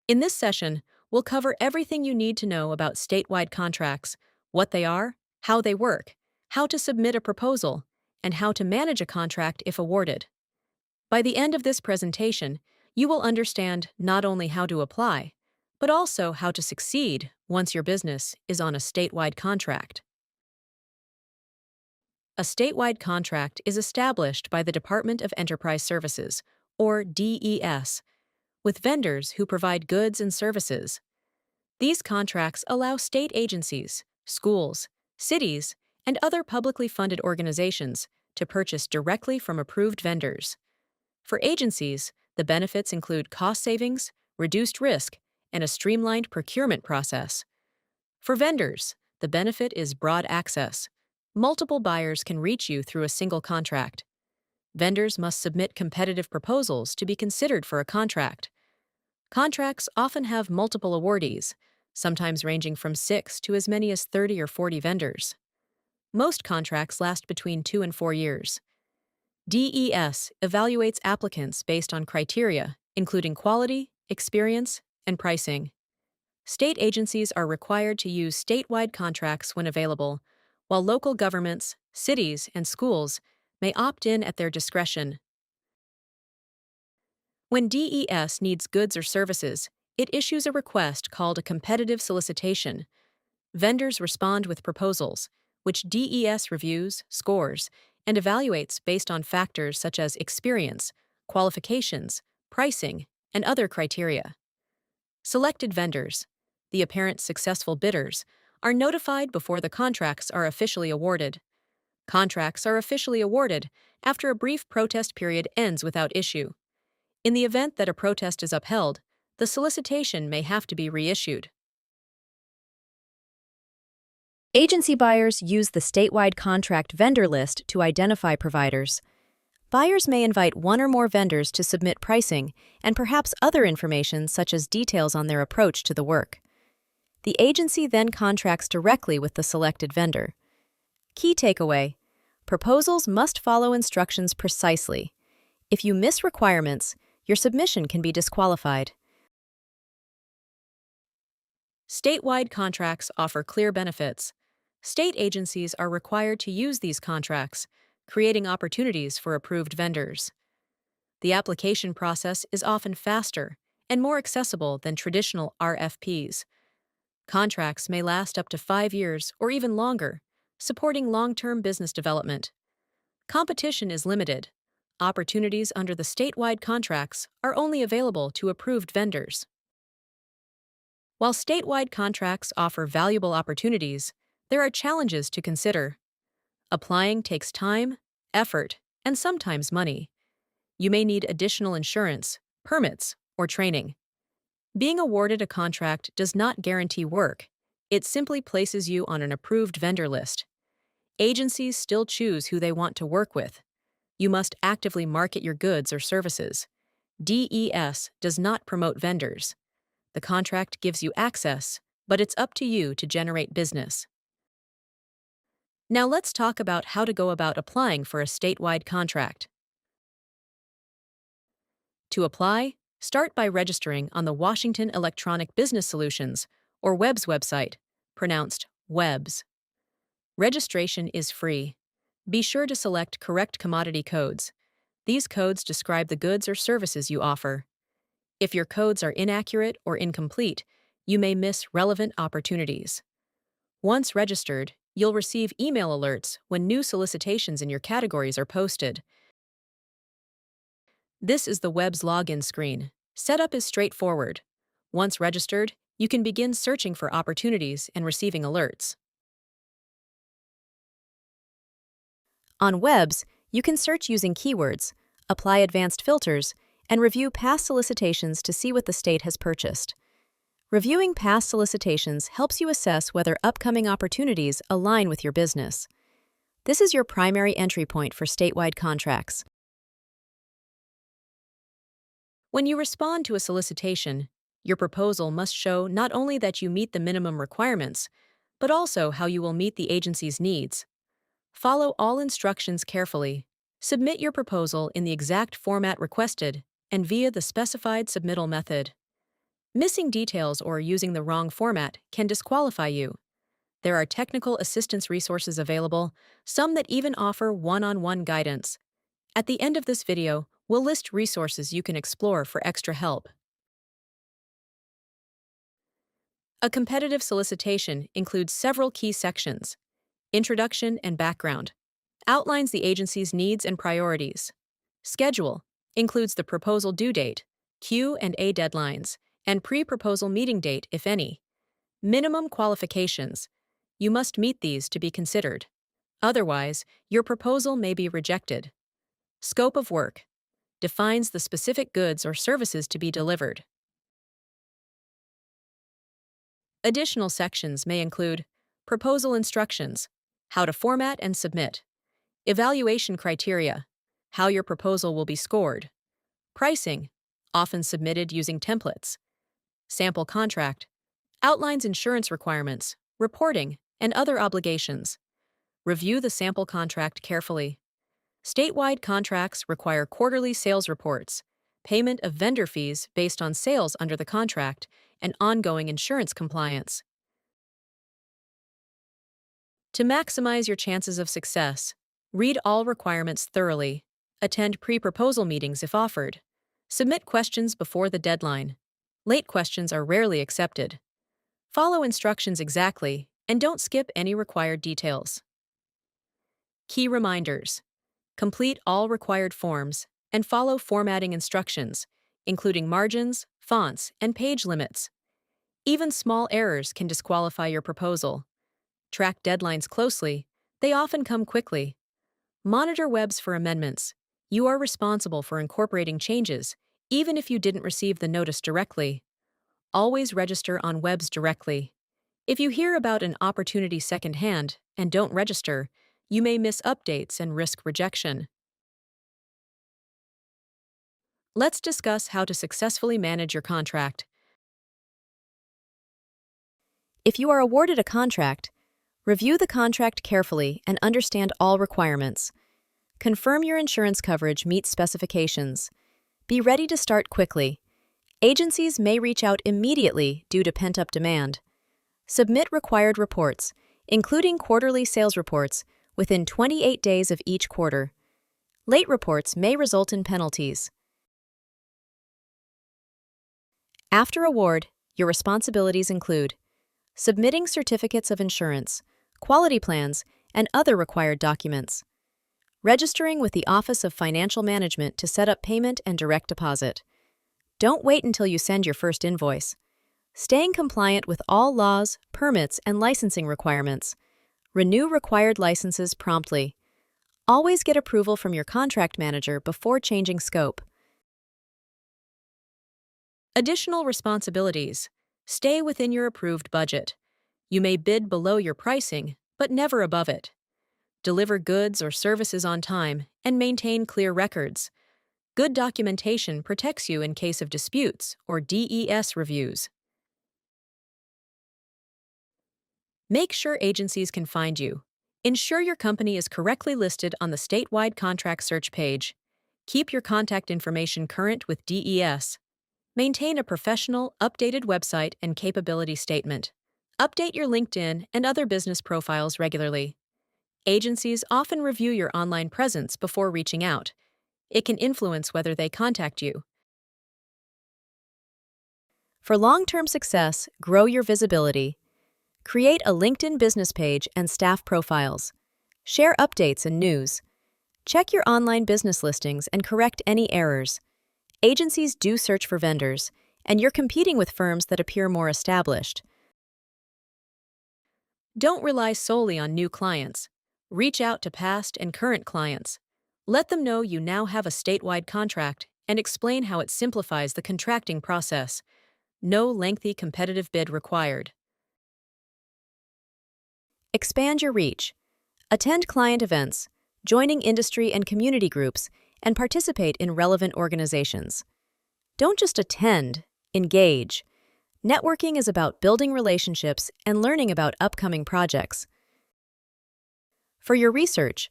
In this session, we'll cover everything you need to know about statewide contracts, what they are, how they work, how to submit a proposal, and how to manage a contract if awarded. By the end of this presentation, you will understand not only how to apply, but also how to succeed once your business is on a statewide contract. A statewide contract is established by the Department of Enterprise Services, or DES, with vendors who provide goods and services. These contracts allow state agencies, schools, cities, and other publicly funded organizations to purchase directly from approved vendors. For agencies, the benefits include cost savings, reduced risk, and a streamlined procurement process. For vendors, the benefit is broad access. Multiple buyers can reach you through a single contract. Vendors must submit competitive proposals to be considered for a contract. Contracts often have multiple awardees, sometimes ranging from 6 to as many as 30 or 40 vendors. Most contracts last between 2 and 4 years. DES evaluates applicants based on criteria, including quality, experience, and pricing. State agencies are required to use statewide contracts when available, while local governments, cities, and schools may opt in at their discretion. When DES needs goods or services, it issues a request called a competitive solicitation. Vendors respond with proposals, which DES reviews, scores, and evaluates based on factors such as experience, qualifications, pricing, and other criteria. Selected vendors, the apparent successful bidders, are notified before the contracts are officially awarded. Contracts are officially awarded after a brief protest period ends without issue. In the event that a protest is upheld, the solicitation may have to be reissued. Agency buyers use the statewide contract vendor list to identify providers. Buyers may invite one or more vendors to submit pricing and perhaps other information such as details on their approach to the work. The agency then contracts directly with the selected vendor. Key takeaway: proposals must follow instructions precisely. If you miss requirements, your submission can be disqualified. Statewide contracts offer clear benefits. State agencies are required to use these contracts, creating opportunities for approved vendors. The application process is often faster and more accessible than traditional RFPs. Contracts may last up to 5 years or even longer, supporting long-term business development. Competition is limited. Opportunities under the statewide contracts are only available to approved vendors. While statewide contracts offer valuable opportunities, there are challenges to consider. Applying takes time, effort, and sometimes money. You may need additional insurance, permits, or training. Being awarded a contract does not guarantee work. It simply places you on an approved vendor list. Agencies still choose who they want to work with. You must actively market your goods or services. DES does not promote vendors. The contract gives you access, but it's up to you to generate business. Now let's talk about how to go about applying for a statewide contract. To apply, start by registering on the Washington Electronic Business Solutions, or WEBS website, pronounced WEBS. Registration is free. Be sure to select correct commodity codes. These codes describe the goods or services you offer. If your codes are inaccurate or incomplete, you may miss relevant opportunities. Once registered, you'll receive email alerts when new solicitations in your categories are posted. This is the WEBS login screen. Setup is straightforward. Once registered, you can begin searching for opportunities and receiving alerts. On WEBS, you can search using keywords, apply advanced filters, and review past solicitations to see what the state has purchased. Reviewing past solicitations helps you assess whether upcoming opportunities align with your business. This is your primary entry point for statewide contracts. When you respond to a solicitation, your proposal must show not only that you meet the minimum requirements, but also how you will meet the agency's needs. Follow all instructions carefully. Submit your proposal in the exact format requested and via the specified submittal method. Missing details or using the wrong format can disqualify you. There are technical assistance resources available, some that even offer one-on-one guidance. At the end of this video, we'll list resources you can explore for extra help. A competitive solicitation includes several key sections. Introduction and background outlines the agency's needs and priorities. Schedule includes the proposal due date, Q&A deadlines, and pre-proposal meeting date, if any. Minimum qualifications. You must meet these to be considered. Otherwise, your proposal may be rejected. Scope of work defines the specific goods or services to be delivered. Additional sections may include proposal instructions, how to format and submit, evaluation criteria, how your proposal will be scored, pricing, often submitted using templates, sample contract, outlines insurance requirements, reporting, and other obligations. Review the sample contract carefully. Statewide contracts require quarterly sales reports, payment of vendor fees based on sales under the contract, and ongoing insurance compliance. To maximize your chances of success, read all requirements thoroughly, attend pre-proposal meetings if offered, submit questions before the deadline. Late questions are rarely accepted. Follow instructions exactly, and don't skip any required details. Key reminders. Complete all required forms and follow formatting instructions, including margins, fonts, and page limits. Even small errors can disqualify your proposal. Track deadlines closely. They often come quickly. Monitor webs for amendments. You are responsible for incorporating changes, even if you didn't receive the notice directly. Always register on webs directly. If you hear about an opportunity secondhand and don't register, you may miss updates and risk rejection. Let's discuss how to successfully manage your contract. If you are awarded a contract, review the contract carefully and understand all requirements. Confirm your insurance coverage meets specifications. Be ready to start quickly. Agencies may reach out immediately due to pent-up demand. Submit required reports, including quarterly sales reports, within 28 days of each quarter. Late reports may result in penalties. After award, your responsibilities include submitting certificates of insurance, quality plans, and other required documents, registering with the Office of Financial Management to set up payment and direct deposit. Don't wait until you send your first invoice. Staying compliant with all laws, permits, and licensing requirements. Renew required licenses promptly. Always get approval from your contract manager before changing scope. Additional responsibilities. Stay within your approved budget. You may bid below your pricing, but never above it. Deliver goods or services on time and maintain clear records. Good documentation protects you in case of disputes or DES reviews. Make sure agencies can find you. Ensure your company is correctly listed on the statewide contract search page. Keep your contact information current with DES. Maintain a professional, updated website and capability statement. Update your LinkedIn and other business profiles regularly. Agencies often review your online presence before reaching out. It can influence whether they contact you. For long-term success, grow your visibility. Create a LinkedIn business page and staff profiles. Share updates and news. Check your online business listings and correct any errors. Agencies do search for vendors, and you're competing with firms that appear more established. Don't rely solely on new clients. Reach out to past and current clients. Let them know you now have a statewide contract and explain how it simplifies the contracting process. No lengthy competitive bid required. Expand your reach. Attend client events, joining industry and community groups, and participate in relevant organizations. Don't just attend, engage. Networking is about building relationships and learning about upcoming projects. For your research,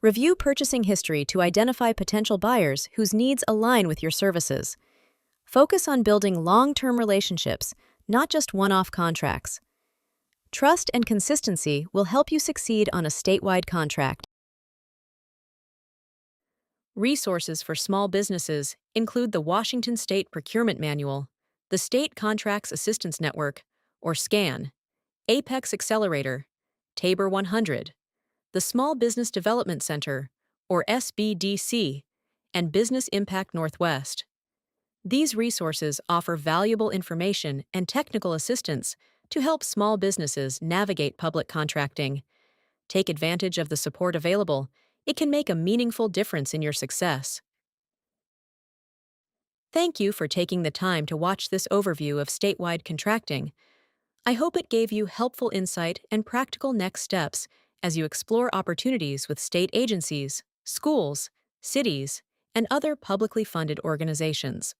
review purchasing history to identify potential buyers whose needs align with your services. Focus on building long-term relationships, not just one-off contracts. Trust and consistency will help you succeed on a statewide contract. Resources for small businesses include the Washington State Procurement Manual, the State Contracts Assistance Network, or SCAN, Apex Accelerator, Tabor 100, the Small Business Development Center, or SBDC, and Business Impact Northwest. These resources offer valuable information and technical assistance to help small businesses navigate public contracting. Take advantage of the support available. It can make a meaningful difference in your success. Thank you for taking the time to watch this overview of statewide contracting. I hope it gave you helpful insight and practical next steps as you explore opportunities with state agencies, schools, cities, and other publicly funded organizations.